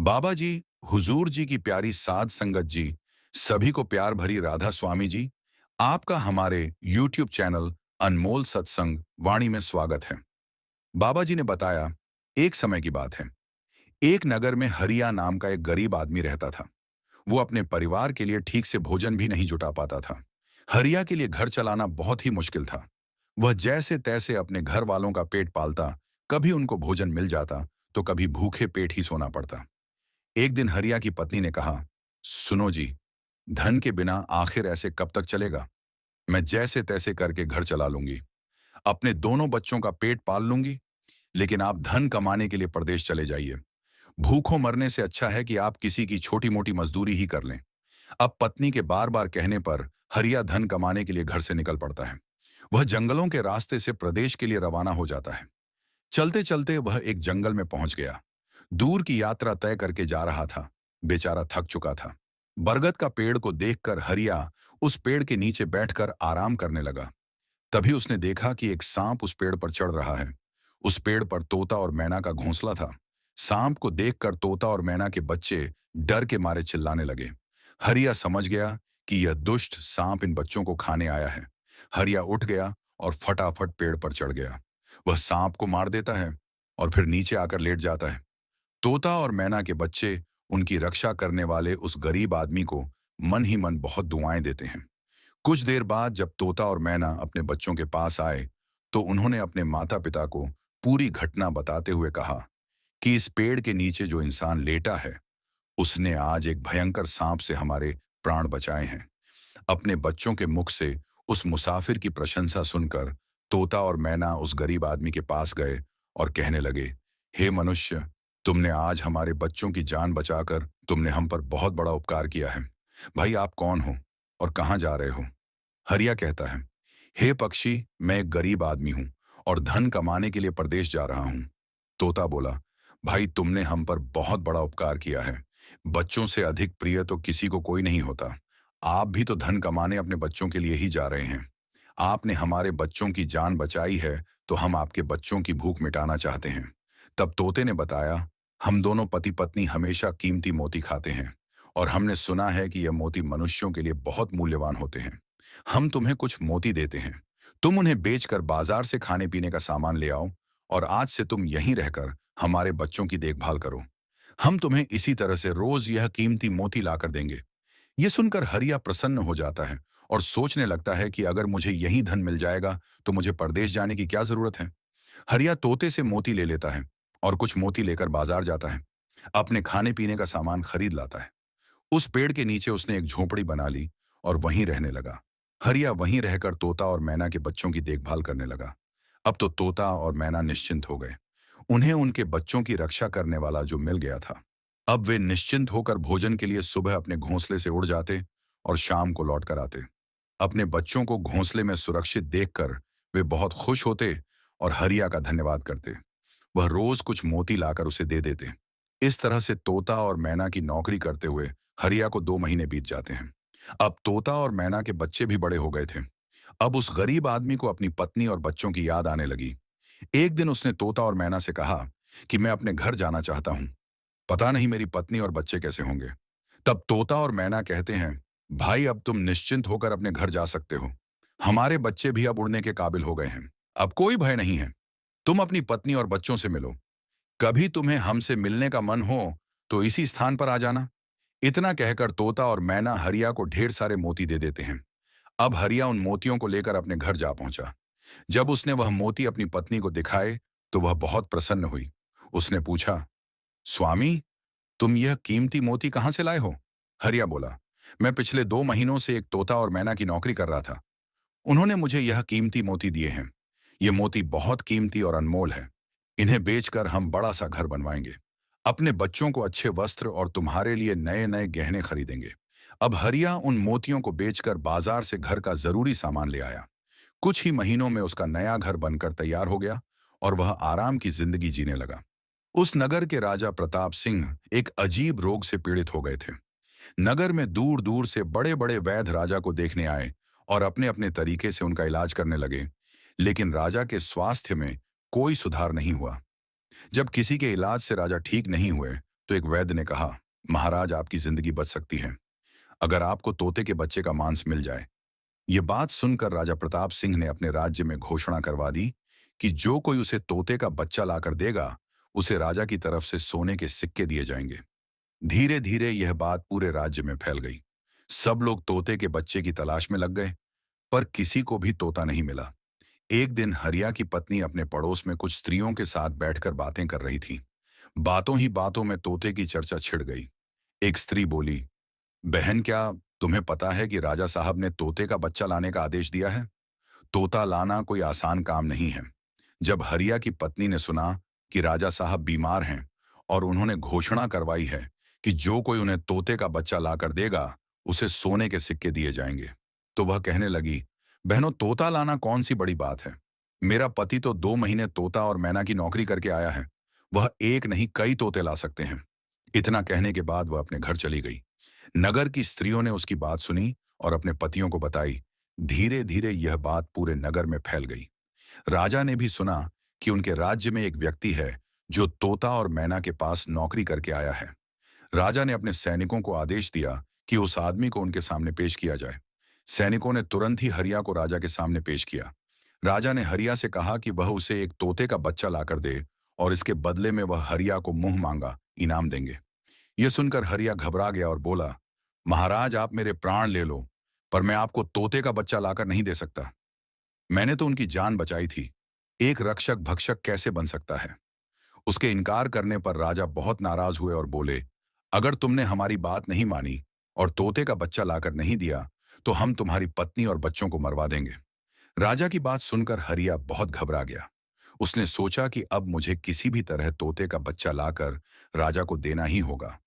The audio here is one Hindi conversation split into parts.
बाबा जी, हुजूर जी की प्यारी साध संगत जी, सभी को प्यार भरी राधा स्वामी जी, आपका हमारे YouTube चैनल अनमोल सत्संग वाणी में स्वागत है। बाबा जी ने बताया, एक समय की बात है। एक नगर में हरिया नाम का एक गरीब आदमी रहता था। वो अपने परिवार के लिए ठीक से भोजन भी नहीं जुटा पाता था। हरिया के लिए घर चलाना बहुत ही मुश्किल था। वह जैसे तैसे अपने घर वालों का पेट पालता, कभी उनको भोजन मिल जाता, तो कभी भूखे पेट ही सोना पड़ता। एक दिन हरिया की पत्नी ने कहा, सुनो जी, धन के बिना आखिर ऐसे कब तक चलेगा। मैं जैसे तैसे करके घर चला लूंगी, अपने दोनों बच्चों का पेट पाल लूंगी, लेकिन आप धन कमाने के लिए प्रदेश चले जाइए। भूखों मरने से अच्छा है कि आप किसी की छोटी मोटी मजदूरी ही कर लें। अब पत्नी के बार बार कहने पर हरिया धन कमाने के लिए घर से निकल पड़ता है। वह जंगलों के रास्ते से प्रदेश के लिए रवाना हो जाता है। चलते चलते वह एक जंगल में पहुंच गया। दूर की यात्रा तय करके जा रहा था। बेचारा थक चुका था। बरगद का पेड़ को देखकर हरिया उस पेड़ के नीचे बैठकर आराम करने लगा। तभी उसने देखा कि एक सांप उस पेड़ पर चढ़ रहा है। उस पेड़ पर तोता और मैना का घोंसला था। सांप को देखकर तोता और मैना के बच्चे डर के मारे चिल्लाने लगे। हरिया समझ गया कि यह दुष्ट सांप इन बच्चों को खाने आया है। हरिया उठ गया और फटाफट पेड़ पर चढ़ गया। वह सांप को मार देता है और फिर नीचे आकर लेट जाता है। तोता और मैना के बच्चे उनकी रक्षा करने वाले उस गरीब आदमी को मन ही मन बहुत दुआएं देते हैं। कुछ देर बाद जब तोता और मैना अपने बच्चों के पास आए, तो उन्होंने अपने माता पिता को पूरी घटना बताते हुए कहा कि इस पेड़ के नीचे जो इंसान लेटा है, उसने आज एक भयंकर सांप से हमारे प्राण बचाए हैं। अपने बच्चों के मुख से उस मुसाफिर की प्रशंसा सुनकर तोता और मैना उस गरीब आदमी के पास गए और कहने लगे, हे मनुष्य, तुमने आज हमारे बच्चों की जान बचाकर तुमने हम पर बहुत बड़ा उपकार किया है। भाई, आप कौन हो और कहाँ जा रहे हो। हरिया कहता है, हे पक्षी, मैं एक गरीब आदमी हूं और धन कमाने के लिए प्रदेश जा रहा हूं। तोता बोला, भाई, तुमने हम पर बहुत बड़ा उपकार किया है। बच्चों से अधिक प्रिय तो किसी को कोई नहीं होता। आप भी तो धन कमाने अपने बच्चों के लिए ही जा रहे हैं। आपने हमारे बच्चों की जान बचाई है, तो हम आपके बच्चों की भूख मिटाना चाहते हैं। तब तोते ने बताया, हम दोनों पति पत्नी हमेशा कीमती मोती खाते हैं और हमने सुना है कि यह मोती मनुष्यों के लिए बहुत मूल्यवान होते हैं। हम तुम्हें कुछ मोती देते हैं। तुम उन्हें बेचकर बाजार से खाने पीने का सामान ले आओ और आज से तुम यहीं रहकर हमारे बच्चों की देखभाल करो। हम तुम्हें इसी तरह से रोज यह कीमती मोती लाकर देंगे। ये सुनकर हरिया प्रसन्न हो जाता है और सोचने लगता है कि अगर मुझे यही धन मिल जाएगा तो मुझे परदेश जाने की क्या जरूरत है। हरिया तोते से मोती ले लेता है और कुछ मोती लेकर बाजार जाता है। अपने खाने पीने का सामान खरीद लाता है। उस पेड़ के नीचे उसने एक झोपड़ी बना ली और वहीं रहने लगा। हरिया वहीं रहकर तोता और मैना के बच्चों की देखभाल करने लगा। अब तो तोता और मैना निश्चिंत हो गए। उन्हें उनके बच्चों की रक्षा करने वाला जो मिल गया था। अब वे निश्चिंत होकर भोजन के लिए सुबह अपने घोंसले से उड़ जाते और शाम को लौट कर आते। अपने बच्चों को घोंसले में सुरक्षित देखकर वे बहुत खुश होते और हरिया का धन्यवाद करते। वह रोज कुछ मोती लाकर उसे दे देते। इस तरह से तोता और मैना की नौकरी करते हुए हरिया को 2 महीने बीत जाते हैं। अब तोता और मैना के बच्चे भी बड़े हो गए थे। अब उस गरीब आदमी को अपनी पत्नी और बच्चों की याद आने लगी। एक दिन उसने तोता और मैना से कहा कि मैं अपने घर जाना चाहता हूं। पता नहीं मेरी पत्नी और बच्चे कैसे होंगे। तब तोता और मैना कहते हैं, भाई, अब तुम निश्चिंत होकर अपने घर जा सकते हो। हमारे बच्चे भी अब उड़ने के काबिल हो गए हैं। अब कोई भय नहीं है। तुम अपनी पत्नी और बच्चों से मिलो। कभी तुम्हें हमसे मिलने का मन हो तो इसी स्थान पर आ जाना। इतना कहकर तोता और मैना हरिया को ढेर सारे मोती दे देते हैं। अब हरिया उन मोतियों को लेकर अपने घर जा पहुंचा। जब उसने वह मोती अपनी पत्नी को दिखाए तो वह बहुत प्रसन्न हुई। उसने पूछा, स्वामी, तुम यह कीमती मोती कहां से लाए हो। हरिया बोला, मैं पिछले 2 महीनों से एक तोता और मैना की नौकरी कर रहा था। उन्होंने मुझे यह कीमती मोती दिए हैं। ये मोती बहुत कीमती और अनमोल है। इन्हें बेचकर हम बड़ा सा घर बनवाएंगे, अपने बच्चों को अच्छे वस्त्र और तुम्हारे लिए नए नए गहने खरीदेंगे। अब हरिया उन मोतियों को बेचकर बाजार से घर का जरूरी सामान ले आया। कुछ ही महीनों में उसका नया घर बनकर तैयार हो गया और वह आराम की जिंदगी जीने लगा। उस नगर के राजा प्रताप सिंह एक अजीब रोग से पीड़ित हो गए थे। नगर में दूर दूर से बड़े बड़े वैद्य राजा को देखने आए और अपने अपने तरीके से उनका इलाज करने लगे, लेकिन राजा के स्वास्थ्य में कोई सुधार नहीं हुआ। जब किसी के इलाज से राजा ठीक नहीं हुए तो एक वैद्य ने कहा, महाराज आपकी जिंदगी बच सकती है अगर आपको तोते के बच्चे का मांस मिल जाए। ये बात सुनकर राजा प्रताप सिंह ने अपने राज्य में घोषणा करवा दी कि जो कोई उसे तोते का बच्चा लाकर देगा, उसे राजा की तरफ से सोने के सिक्के दिए जाएंगे। धीरे धीरे यह बात पूरे राज्य में फैल गई। सब लोग तोते के बच्चे की तलाश में लग गए, पर किसी को भी तोता नहीं मिला। एक दिन हरिया की पत्नी अपने पड़ोस में कुछ स्त्रियों के साथ बैठकर बातें कर रही थी। बातों ही बातों में तोते की चर्चा छिड़ गई। एक स्त्री बोली, बहन, क्या तुम्हें पता है कि राजा साहब ने तोते का बच्चा लाने का आदेश दिया है? तोता लाना कोई आसान काम नहीं है। जब हरिया की पत्नी ने सुना कि राजा साहब बीमार हैं और उन्होंने घोषणा करवाई है कि जो कोई उन्हें तोते का बच्चा लाकर देगा, उसे सोने के सिक्के दिए जाएंगे, तो वह कहने लगी, बहनों, तोता लाना कौन सी बड़ी बात है। मेरा पति तो 2 महीने तोता और मैना की नौकरी करके आया है। वह एक नहीं कई तोते ला सकते हैं। इतना कहने के बाद वह अपने घर चली गई। नगर की स्त्रियों ने उसकी बात सुनी और अपने पतियों को बताई। धीरे धीरे यह बात पूरे नगर में फैल गई। राजा ने भी सुना कि उनके राज्य में एक व्यक्ति है जो तोता और मैना के पास नौकरी करके आया है। राजा ने अपने सैनिकों को आदेश दिया कि उस आदमी को उनके सामने पेश किया जाए। सैनिकों ने तुरंत ही हरिया को राजा के सामने पेश किया। राजा ने हरिया से कहा कि वह उसे एक तोते का बच्चा लाकर दे और इसके बदले में वह हरिया को मुंह मांगा इनाम देंगे। यह सुनकर हरिया घबरा गया और बोला, महाराज, आप मेरे प्राण ले लो, पर मैं आपको तोते का बच्चा लाकर नहीं दे सकता। मैंने तो उनकी जान बचाई थी। एक रक्षक भक्षक कैसे बन सकता है? उसके इनकार करने पर राजा बहुत नाराज हुए और बोले, अगर तुमने हमारी बात नहीं मानी और तोते का बच्चा लाकर नहीं दिया, तो हम तुम्हारी पत्नी और बच्चों को मरवा देंगे। राजा की बात सुनकर हरिया बहुत घबरा गया। उसने सोचा कि अब मुझे किसी भी तरह तोते का बच्चा लाकर राजा को देना ही होगा।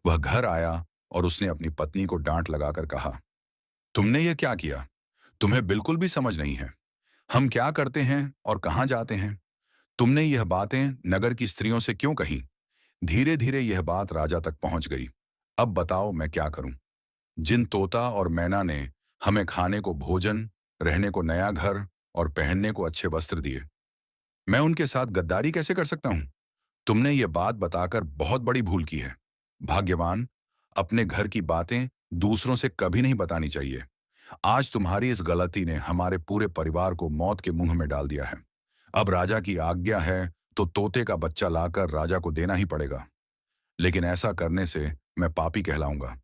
वह घर आया और उसने अपनी पत्नी को डांट लगाकर कहा, तुमने ये क्या किया? तुम्हें बिल्कुल भी समझ नहीं है। हम क्या करते हैं और कहाँ जाते हैं? तुमने यह बातें नगर की स्त्रियों से क्यों कही? धीरे धीरे यह बात राजा तक पहुंच गई। अब बताओ मैं क्या करूं? जिन तोता और मैना ने हमें खाने को भोजन, रहने को नया घर और पहनने को अच्छे वस्त्र दिए, मैं उनके साथ गद्दारी कैसे कर सकता हूं? तुमने ये बात बताकर बहुत बड़ी भूल की है। भाग्यवान, अपने घर की बातें दूसरों से कभी नहीं बतानी चाहिए। आज तुम्हारी इस गलती ने हमारे पूरे परिवार को मौत के मुंह में डाल दिया है। अब राजा की आज्ञा है तो तोते का बच्चा लाकर राजा को देना ही पड़ेगा। लेकिन ऐसा करने से मैं पापी कहलाऊंगा।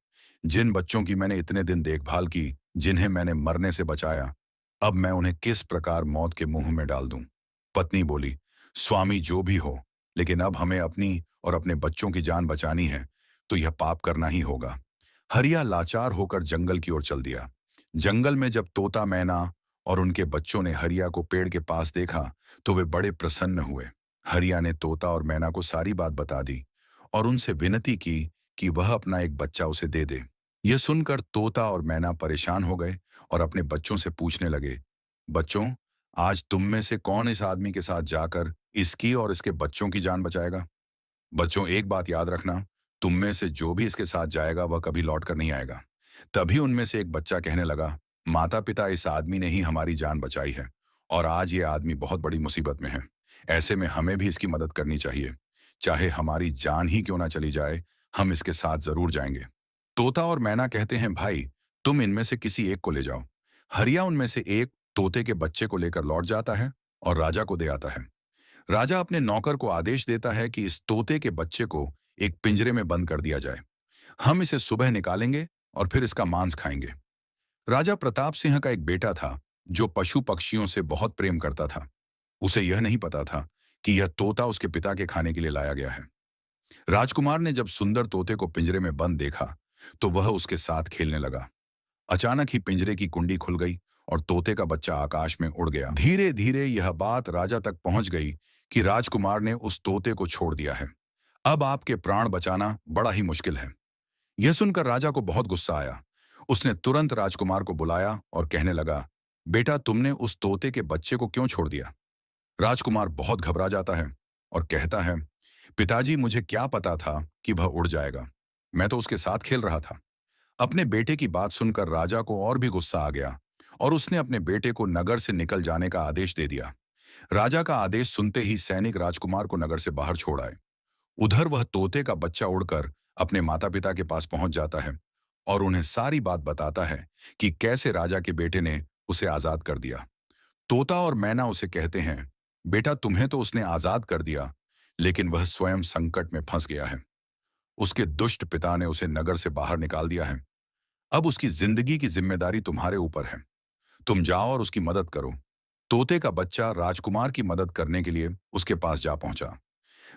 जिन बच्चों की मैंने इतने दिन देखभाल की, जिन्हें मैंने मरने से बचाया, अब मैं उन्हें किस प्रकार मौत के मुंह में डाल दूं? पत्नी बोली, स्वामी जो भी हो, लेकिन अब हमें अपनी और अपने बच्चों की जान बचानी है, तो यह पाप करना ही होगा। हरिया लाचार होकर जंगल की ओर चल दिया। जंगल में जब तोता मैना और उनके बच्चों ने हरिया को पेड़ के पास देखा, तो वे बड़े प्रसन्न हुए। हरिया ने तोता और मैना को सारी बात बता दी और उनसे विनती की कि वह अपना एक बच्चा उसे दे दे। यह सुनकर तोता और मैना परेशान हो गए और अपने बच्चों से पूछने लगे, बच्चों, आज तुम में से कौन इस आदमी के साथ जाकर इसकी और इसके बच्चों की जान बचाएगा? बच्चों, एक बात याद रखना, तुम में से जो भी इसके साथ जाएगा वह कभी लौट कर नहीं आएगा। तभी उनमें से एक बच्चा कहने लगा, माता पिता, इस आदमी ने ही हमारी जान बचाई है और आज ये आदमी बहुत बड़ी मुसीबत में है। ऐसे में हमें भी इसकी मदद करनी चाहिए। चाहे हमारी जान ही क्यों ना चली जाए, हम इसके साथ जरूर जाएंगे। तोता और मैना कहते हैं, भाई, तुम इनमें से किसी एक को ले जाओ। हरिया उनमें से एक तोते के बच्चे को लेकर लौट जाता है और राजा को दे आता है। राजा अपने नौकर को आदेश देता है कि इस तोते के बच्चे को एक पिंजरे में बंद कर दिया जाए। हम इसे सुबह निकालेंगे और फिर इसका मांस खाएंगे। राजा प्रताप सिंह का एक बेटा था जो पशु पक्षियों से बहुत प्रेम करता था। उसे यह नहीं पता था कि यह तोता उसके पिता के खाने के लिए लाया गया है। राजकुमार ने जब सुंदर तोते को पिंजरे में बंद देखा, तो वह उसके साथ खेलने लगा। अचानक ही पिंजरे की कुंडी खुल गई और तोते का बच्चा आकाश में उड़ गया। धीरे धीरे यह बात राजा तक पहुंच गई कि राजकुमार ने उस तोते को छोड़ दिया है। अब आपके प्राण बचाना बड़ा ही मुश्किल है। यह सुनकर राजा को बहुत गुस्सा आया। उसने तुरंत राजकुमार को बुलाया और कहने लगा, बेटा, तुमने उस तोते के बच्चे को क्यों छोड़ दिया? राजकुमार बहुत घबरा जाता है और कहता है, पिताजी, मुझे क्या पता था कि वह उड़ जाएगा। मैं तो उसके साथ खेल रहा था। अपने बेटे की बात सुनकर राजा को और भी गुस्सा आ गया और उसने अपने बेटे को नगर से निकल जाने का आदेश दे दिया। राजा का आदेश सुनते ही सैनिक राजकुमार को नगर से बाहर छोड़ आए। उधर वह तोते का बच्चा उड़कर अपने माता पिता के पास पहुंच जाता है और उन्हें सारी बात बताता है कि कैसे राजा के बेटे ने उसे आजाद कर दिया। तोता और मैना उसे कहते हैं, बेटा तुम्हें तो उसने आजाद कर दिया, लेकिन वह स्वयं संकट में फंस गया है। उसके दुष्ट पिता ने उसे नगर से बाहर निकाल दिया है। अब उसकी जिंदगी की जिम्मेदारी तुम्हारे ऊपर है। तुम जाओ और उसकी मदद करो। तोते का बच्चा राजकुमार की मदद करने के लिए उसके पास जा पहुंचा।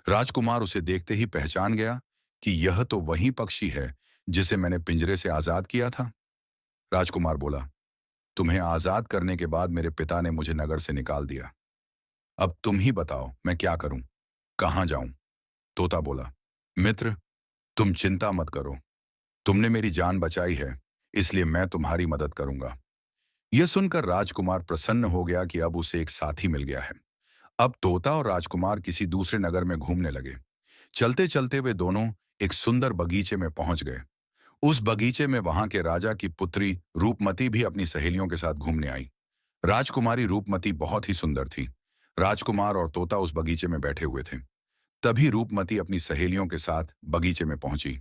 राजकुमार उसे देखते ही पहचान गया कि यह तो वही पक्षी है जिसे मैंने पिंजरे से आजाद किया था। राजकुमार बोला, तुम्हें आजाद करने के बाद मेरे पिता ने मुझे नगर से निकाल दिया। अब तुम ही बताओ मैं क्या करूं, कहां जाऊं? तोता बोला, मित्र, तुम चिंता मत करो। तुमने मेरी जान बचाई है, इसलिए मैं तुम्हारी मदद करूंगा। यह सुनकर राजकुमार प्रसन्न हो गया कि अब उसे एक साथी मिल गया है। अब तोता और राजकुमार किसी दूसरे नगर में घूमने लगे। चलते चलते वे दोनों एक सुंदर बगीचे में पहुंच गए। उस बगीचे में वहां के राजा की पुत्री रूपमती भी अपनी सहेलियों के साथ घूमने आई। राजकुमारी रूपमती बहुत ही सुंदर थी। राजकुमार और तोता उस बगीचे में बैठे हुए थे। तभी रूपमती अपनी सहेलियों के साथ बगीचे में पहुंची।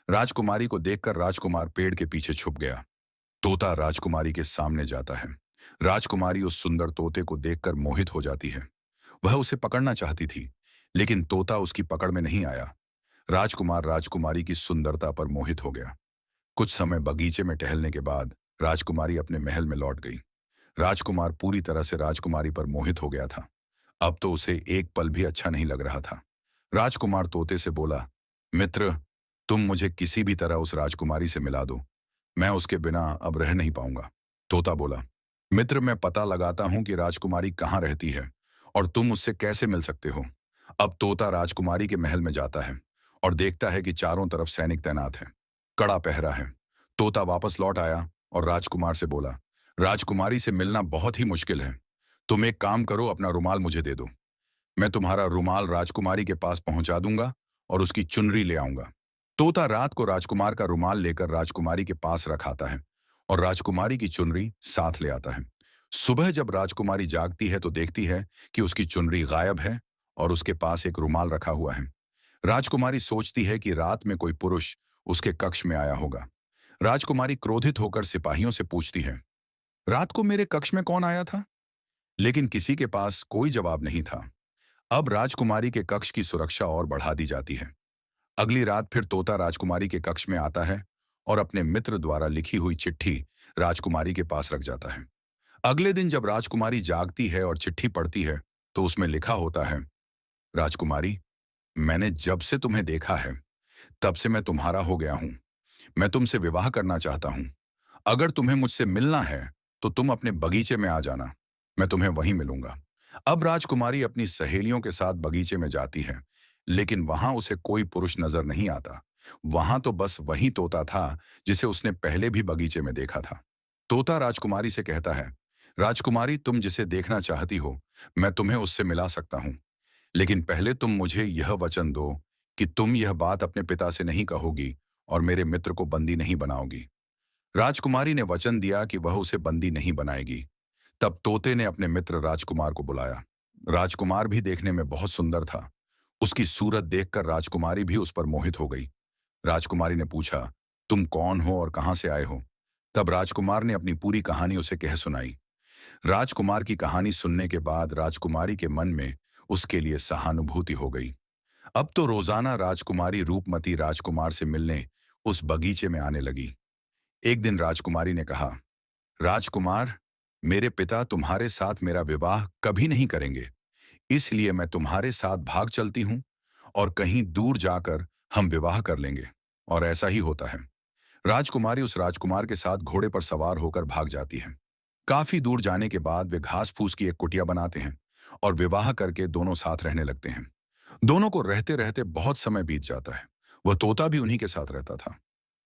राजकुमारी को देखकर राजकुमार पेड़ के पीछे छुप गया। तोता राजकुमारी के सामने जाता है। राजकुमारी उस सुंदर तोते को देखकर मोहित हो जाती है। वह उसे पकड़ना चाहती थी, लेकिन तोता उसकी पकड़ में नहीं आया। राजकुमार राजकुमारी की सुंदरता पर मोहित हो गया। कुछ समय बगीचे में टहलने के बाद राजकुमारी अपने महल में लौट गई। राजकुमार पूरी तरह से राजकुमारी पर मोहित हो गया था। अब तो उसे एक पल भी अच्छा नहीं लग रहा था। राजकुमार तोते से बोला, मित्र, तुम मुझे किसी भी तरह उस राजकुमारी से मिला दो। मैं उसके बिना अब रह नहीं पाऊंगा। तोता बोला, मित्र, मैं पता लगाता हूं कि राजकुमारी कहाँ रहती है और तुम उससे कैसे मिल सकते हो। अब तोता राजकुमारी के महल में जाता है और देखता है कि चारों तरफ सैनिक तैनात हैं। कड़ा पहरा है। तोता वापस लौट आया और राजकुमार से बोला, राजकुमारी से मिलना बहुत ही मुश्किल है। तुम एक काम करो, अपना रुमाल मुझे दे दो। मैं तुम्हारा रुमाल राजकुमारी के पास पहुंचा दूंगा और उसकी चुनरी ले आऊंगा। तोता रात को राजकुमार का रुमाल लेकर राजकुमारी के पास रखाता है और राजकुमारी की चुनरी साथ ले आता है। सुबह जब राजकुमारी जागती है तो देखती है कि उसकी चुनरी गायब है और उसके पास एक रुमाल रखा हुआ है। राजकुमारी सोचती है कि रात में कोई पुरुष उसके कक्ष में आया होगा। राजकुमारी क्रोधित होकर सिपाहियों से पूछती है, रात को मेरे कक्ष में कौन आया था? लेकिन किसी के पास कोई जवाब नहीं था। अब राजकुमारी के कक्ष की सुरक्षा और बढ़ा दी जाती है। अगली रात फिर तोता राजकुमारी के कक्ष में आता है और अपने मित्र द्वारा लिखी हुई चिट्ठी राजकुमारी के पास रख जाता है। अगले दिन जब राजकुमारी जागती है और चिट्ठी पढ़ती है तो उसमें लिखा होता है, राजकुमारी, मैंने जब से तुम्हें देखा है तब से मैं तुम्हारा हो गया हूं। मैं तुमसे विवाह करना चाहता हूं। अगर तुम्हें मुझसे मिलना है तो तुम अपने बगीचे में आ जाना। मैं तुम्हें वहीं मिलूंगा। अब राजकुमारी अपनी सहेलियों के साथ बगीचे में जाती है, लेकिन वहां उसे कोई पुरुष नजर नहीं आता। वहां तो बस वही तोता था जिसे उसने पहले भी बगीचे में देखा था। तोता राजकुमारी से कहता है, राजकुमारी, तुम जिसे देखना चाहती हो मैं तुम्हें उससे मिला सकता हूं, लेकिन पहले तुम मुझे यह वचन दो कि तुम यह बात अपने पिता से नहीं कहोगी और मेरे मित्र को बंदी नहीं बनाओगी। राजकुमारी ने वचन दिया कि वह उसे बंदी नहीं बनाएगी। तब तोते ने अपने मित्र राजकुमार को बुलाया। राजकुमार भी देखने में बहुत सुंदर था। उसकी सूरत देखकर राजकुमारी भी उस पर मोहित हो गई। राजकुमारी ने पूछा, तुम कौन हो और कहां से आए हो? तब राजकुमार ने अपनी पूरी कहानी उसे कह सुनाई। राजकुमार की कहानी सुनने के बाद राजकुमारी के मन में उसके लिए सहानुभूति हो गई। अब तो रोजाना राजकुमारी रूपमती राजकुमार से मिलने उस बगीचे में आने लगी। एक दिन राजकुमारी ने कहा, राजकुमार, मेरे पिता तुम्हारे साथ मेरा विवाह कभी नहीं करेंगे, इसलिए मैं तुम्हारे साथ भाग चलती हूं और कहीं दूर जाकर हम विवाह कर लेंगे। और ऐसा ही होता है। राजकुमारी उस राजकुमार के साथ घोड़े पर सवार होकर भाग जाती है। काफी दूर जाने के बाद वे घास फूस की एक कुटिया बनाते हैं और विवाह करके दोनों साथ रहने लगते हैं। दोनों को रहते रहते बहुत समय बीत जाता है। वह तोता भी उन्हीं के साथ रहता था।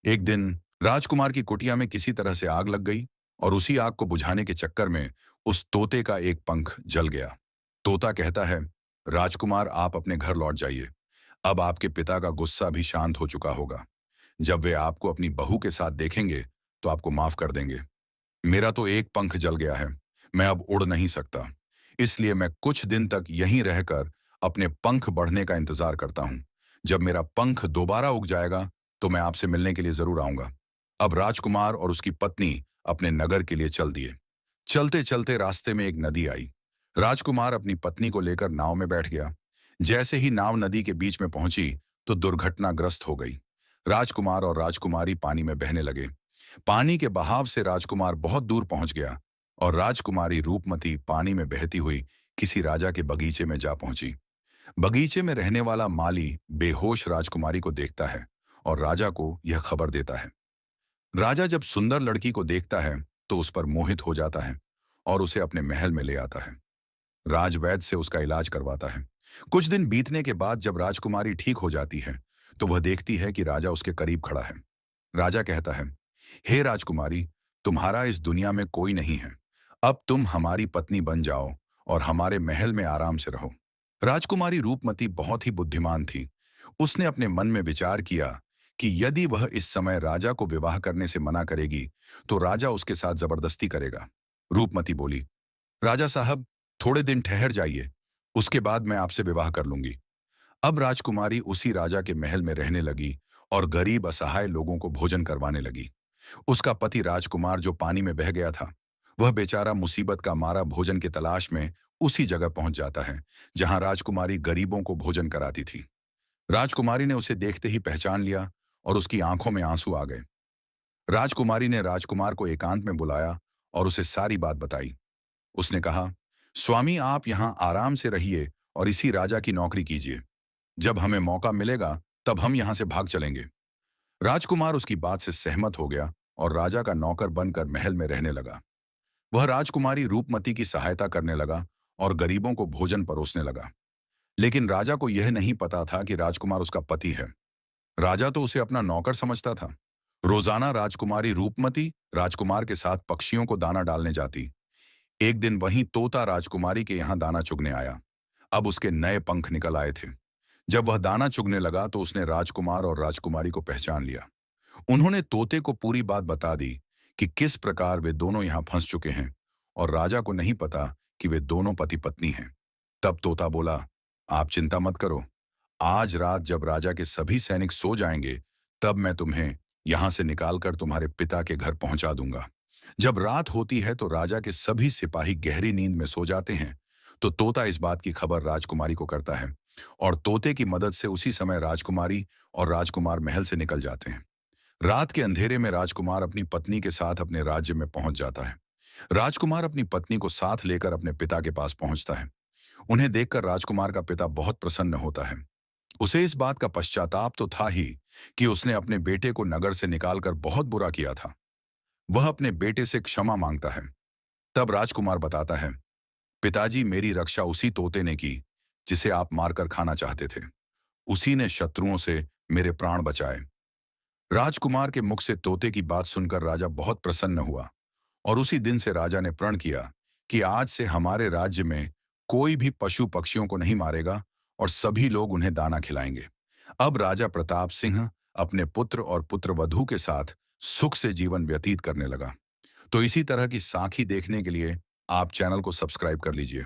एक दिन राजकुमार की कुटिया में किसी तरह से आग लग गई और उसी आग को बुझाने के चक्कर में उस तोते का एक पंख जल गया। तोता कहता है, राजकुमार, आप अपने घर लौट जाइए। अब आपके पिता का गुस्सा भी शांत हो चुका होगा। जब वे आपको अपनी बहू के साथ देखेंगे तो आपको माफ कर देंगे। मेरा तो एक पंख जल गया है। मैं अब उड़ नहीं सकता, इसलिए मैं कुछ दिन तक यहीं रहकर अपने पंख बढ़ने का इंतजार करता हूं। जब मेरा पंख दोबारा उग जाएगा तो मैं आपसे मिलने के लिए जरूर आऊंगा। अब राजकुमार और उसकी पत्नी अपने नगर के लिए चल दिए। चलते चलते रास्ते में एक नदी आई। राजकुमार अपनी पत्नी को लेकर नाव में बैठ गया। जैसे ही नाव नदी के बीच में पहुंची तो दुर्घटनाग्रस्त हो गई। राजकुमार और राजकुमारी पानी में बहने लगे। पानी के बहाव से राजकुमार बहुत दूर पहुंच गया और राजकुमारी रूपमती पानी में बहती हुई किसी राजा के बगीचे में जा पहुंची। बगीचे में रहने वाला माली बेहोश राजकुमारी को देखता है और राजा को यह खबर देता है। राजा जब सुंदर लड़की को देखता है तो उस पर मोहित हो जाता है और उसे अपने महल में ले आता है। राजवैद्य से उसका इलाज करवाता है। कुछ दिन बीतने के बाद जब राजकुमारी ठीक हो जाती है तो वह देखती है कि राजा उसके करीब खड़ा है। राजा कहता है, हे राजकुमारी, तुम्हारा इस दुनिया में कोई नहीं है। अब तुम हमारी पत्नी बन जाओ और हमारे महल में आराम से रहो। राजकुमारी रूपमती बहुत ही बुद्धिमान थी। उसने अपने मन में विचार किया कि यदि वह इस समय राजा को विवाह करने से मना करेगी तो राजा उसके साथ जबरदस्ती करेगा। रूपमती बोली, राजा साहब, थोड़े दिन ठहर जाइए, उसके बाद मैं आपसे विवाह कर लूंगी। अब राजकुमारी उसी राजा के महल में रहने लगी और गरीब असहाय लोगों को भोजन करवाने लगी। उसका पति राजकुमार जो पानी में बह गया था, वह बेचारा मुसीबत का मारा भोजन की तलाश में उसी जगह पहुंच जाता है जहां राजकुमारी गरीबों को भोजन कराती थी। राजकुमारी ने उसे देखते ही पहचान लिया और उसकी आंखों में आंसू आ गए। राजकुमारी ने राजकुमार को एकांत में बुलाया और उसे सारी बात बताई। उसने कहा, स्वामी, आप यहाँ आराम से रहिए और इसी राजा की नौकरी कीजिए। जब हमें मौका मिलेगा तब हम यहाँ से भाग चलेंगे। राजकुमार उसकी बात से सहमत हो गया और राजा का नौकर बनकर महल में रहने लगा। वह राजकुमारी रूपमती की सहायता करने लगा और गरीबों को भोजन परोसने लगा। लेकिन राजा को यह नहीं पता था कि राजकुमार उसका पति है। राजा तो उसे अपना नौकर समझता था। रोजाना राजकुमारी रूपमती राजकुमार के साथ पक्षियों को दाना डालने जाती। एक दिन वहीं तोता राजकुमारी के यहाँ दाना चुगने आया। अब उसके नए पंख निकल आए थे। जब वह दाना चुगने लगा तो उसने राजकुमार और राजकुमारी को पहचान लिया। उन्होंने तोते को पूरी बात बता दी कि किस प्रकार वे दोनों यहाँ फंस चुके हैं और राजा को नहीं पता कि वे दोनों पति पत्नी हैं। तब तोता बोला, आप चिंता मत करो। आज रात जब राजा के सभी सैनिक सो जाएंगे तब मैं तुम्हें यहां से निकालकर तुम्हारे पिता के घर पहुंचा दूंगा। जब रात होती है तो राजा के सभी सिपाही गहरी नींद में सो जाते हैं। तो तोता इस बात की खबर राजकुमारी को करता है और तोते की मदद से उसी समय राजकुमारी और राजकुमार महल से निकल जाते हैं। रात के अंधेरे में राजकुमार अपनी पत्नी के साथ अपने राज्य में पहुंच जाता है। राजकुमार अपनी पत्नी को साथ लेकर अपने पिता के पास पहुंचता है। उन्हें देखकर राजकुमार का पिता बहुत प्रसन्न होता है। उसे इस बात का पश्चाताप तो था ही कि उसने अपने बेटे को नगर से निकालकर बहुत बुरा किया था। वह अपने बेटे से क्षमा मांगता है। तब राजकुमार बताता है, पिताजी, मेरी रक्षा उसी तोते ने की जिसे आप मारकर खाना चाहते थे। उसी ने शत्रुओं से मेरे प्राण बचाए। राजकुमार के मुख से तोते की बात सुनकर राजा बहुत प्रसन्न हुआ और उसी दिन से राजा ने प्रण किया कि आज से हमारे राज्य में कोई भी पशु पक्षियों को नहीं मारेगा और सभी लोग उन्हें दाना खिलाएंगे। अब राजा प्रताप सिंह अपने पुत्र और पुत्रवधू के साथ सुख से जीवन व्यतीत करने लगा। तो इसी तरह की साखी देखने के लिए आप चैनल को सब्सक्राइब कर लीजिए।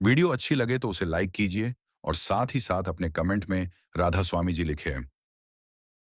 वीडियो अच्छी लगे तो उसे लाइक कीजिए और साथ ही साथ अपने कमेंट में राधा स्वामी जी लिखें।